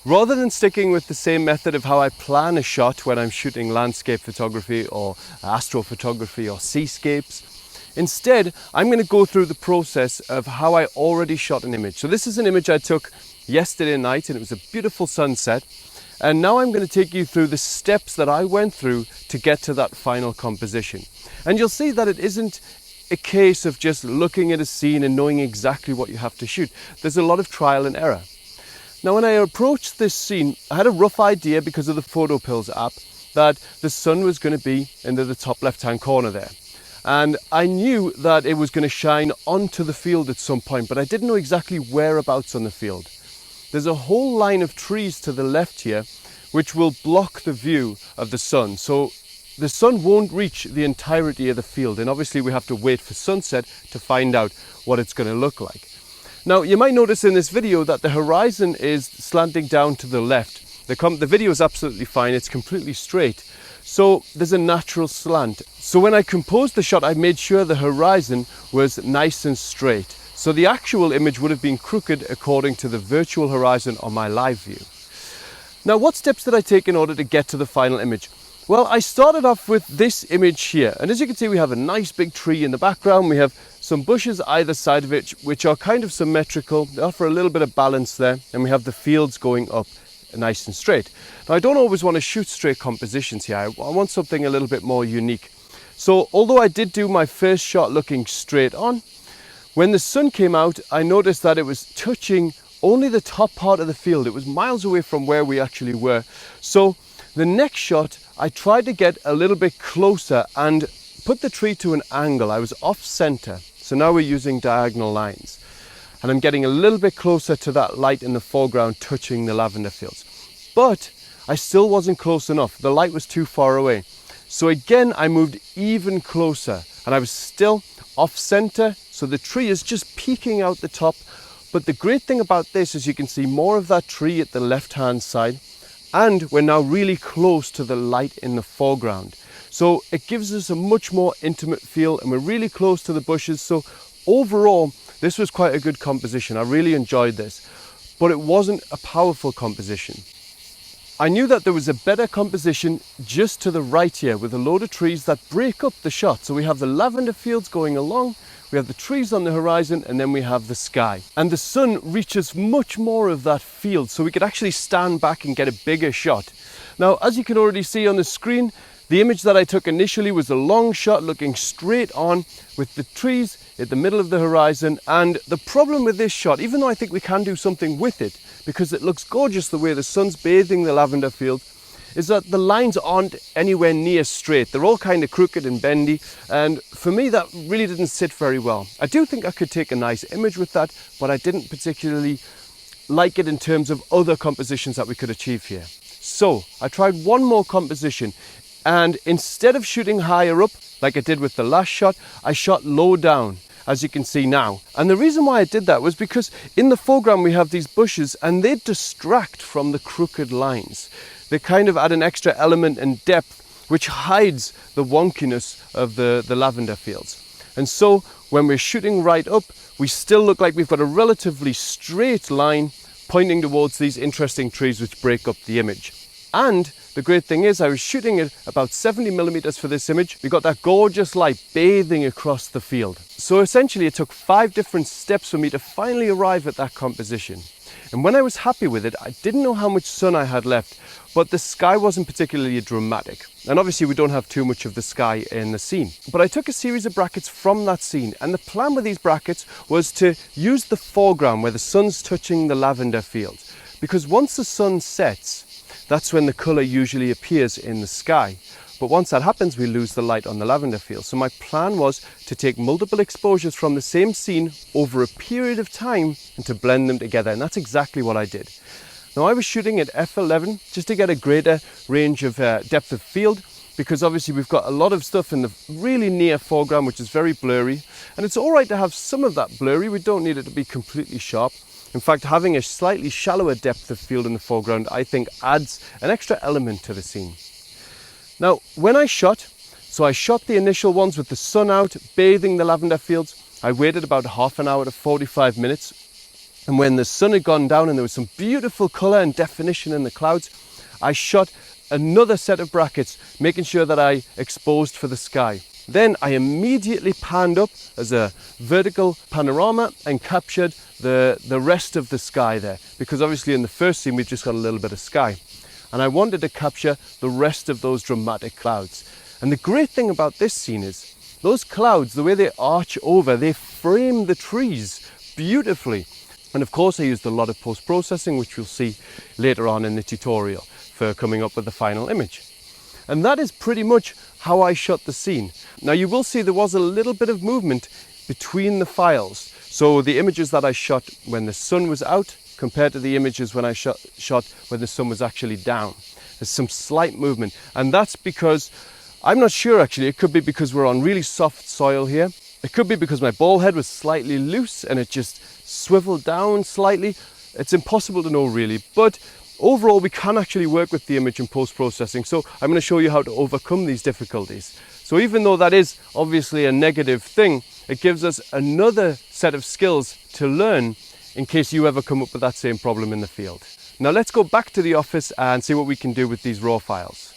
Rather than sticking with the same method of how I plan a shot when I'm shooting landscape photography or astrophotography or seascapes, instead I'm going to go through the process of how I already shot an image. So this is an image I took yesterday night and it was a beautiful sunset. And now I'm going to take you through the steps that I went through to get to that final composition. And you'll see that it isn't a case of just looking at a scene and knowing exactly what you have to shoot. There's a lot of trial and error. Now when I approached this scene, I had a rough idea because of the Photo Pills app that the sun was going to be in the top left-hand corner there. And I knew that it was going to shine onto the field at some point, but I didn't know exactly whereabouts on the field. There's a whole line of trees to the left here which will block the view of the sun. So the sun won't reach the entirety of the field, and obviously we have to wait for sunset to find out what it's going to look like. Now you might notice in this video that the horizon is slanting down to the left. The video is absolutely fine, it's completely straight. So there's a natural slant. So when I composed the shot, I made sure the horizon was nice and straight. So the actual image would have been crooked according to the virtual horizon on my live view. Now, what steps did I take in order to get to the final image? Well, I started off with this image here. And as you can see, we have a nice big tree in the background. We have some bushes either side of it, which are kind of symmetrical. They offer a little bit of balance there. And we have the fields going up nice and straight. Now, I don't always want to shoot straight compositions here. I want something a little bit more unique. So although I did do my first shot looking straight on, when the sun came out, I noticed that it was touching only the top part of the field. It was miles away from where we actually were. So the next shot, I tried to get a little bit closer and put the tree to an angle. I was off center. So now we're using diagonal lines. And I'm getting a little bit closer to that light in the foreground touching the lavender fields. But I still wasn't close enough. The light was too far away. So again, I moved even closer and I was still off center. So the tree is just peeking out the top. But the great thing about this is you can see more of that tree at the left-hand side. And we're now really close to the light in the foreground. So it gives us a much more intimate feel and we're really close to the bushes. So overall, this was quite a good composition. I really enjoyed this, but it wasn't a powerful composition. I knew that there was a better composition just to the right here with a load of trees that break up the shot. So we have the lavender fields going along, we have the trees on the horizon, and then we have the sky. And the sun reaches much more of that field, so we could actually stand back and get a bigger shot. Now, as you can already see on the screen, the image that I took initially was a long shot looking straight on with the trees at the middle of the horizon. And the problem with this shot, even though I think we can do something with it, because it looks gorgeous the way the sun's bathing the lavender field, is that the lines aren't anywhere near straight. They're all kind of crooked and bendy. And for me, that really didn't sit very well. I do think I could take a nice image with that, but I didn't particularly like it in terms of other compositions that we could achieve here. So I tried one more composition. And instead of shooting higher up, like I did with the last shot, I shot low down, as you can see now. And the reason why I did that was because in the foreground we have these bushes and they distract from the crooked lines. They kind of add an extra element and depth, which hides the wonkiness of the lavender fields. And so when we're shooting right up, we still look like we've got a relatively straight line pointing towards these interesting trees which break up the image. And the great thing is I was shooting at about 70 millimeters for this image. We got that gorgeous light bathing across the field. So essentially it took 5 different steps for me to finally arrive at that composition. And when I was happy with it, I didn't know how much sun I had left, but the sky wasn't particularly dramatic. And obviously we don't have too much of the sky in the scene. But I took a series of brackets from that scene, and the plan with these brackets was to use the foreground where the sun's touching the lavender fields. Because once the sun sets, that's when the colour usually appears in the sky. But once that happens, we lose the light on the lavender field. So my plan was to take multiple exposures from the same scene over a period of time and to blend them together. And that's exactly what I did. Now I was shooting at f11 just to get a greater range of depth of field, because obviously we've got a lot of stuff in the really near foreground which is very blurry. And it's all right to have some of that blurry. We don't need it to be completely sharp. In fact, having a slightly shallower depth of field in the foreground, I think adds an extra element to the scene. Now, when I shot the initial ones with the sun out, bathing the lavender fields. I waited about half an hour to 45 minutes. And when the sun had gone down and there was some beautiful colour and definition in the clouds, I shot another set of brackets, making sure that I exposed for the sky. Then I immediately panned up as a vertical panorama and captured the rest of the sky there, because obviously in the first scene we've just got a little bit of sky. And I wanted to capture the rest of those dramatic clouds. And the great thing about this scene is those clouds, the way they arch over, they frame the trees beautifully. And of course I used a lot of post-processing, which we'll see later on in the tutorial for coming up with the final image. And that is pretty much how I shot the scene. Now you will see there was a little bit of movement between the files. So the images that I shot when the sun was out compared to the images when I shot when the sun was actually down. There's some slight movement, and that's because, I'm not sure actually, it could be because we're on really soft soil here. It could be because my ball head was slightly loose and it just swiveled down slightly. It's impossible to know really, but overall we can actually work with the image in post-processing. So I'm going to show you how to overcome these difficulties. So even though that is obviously a negative thing, it gives us another set of skills to learn in case you ever come up with that same problem in the field. Now let's go back to the office and see what we can do with these raw files.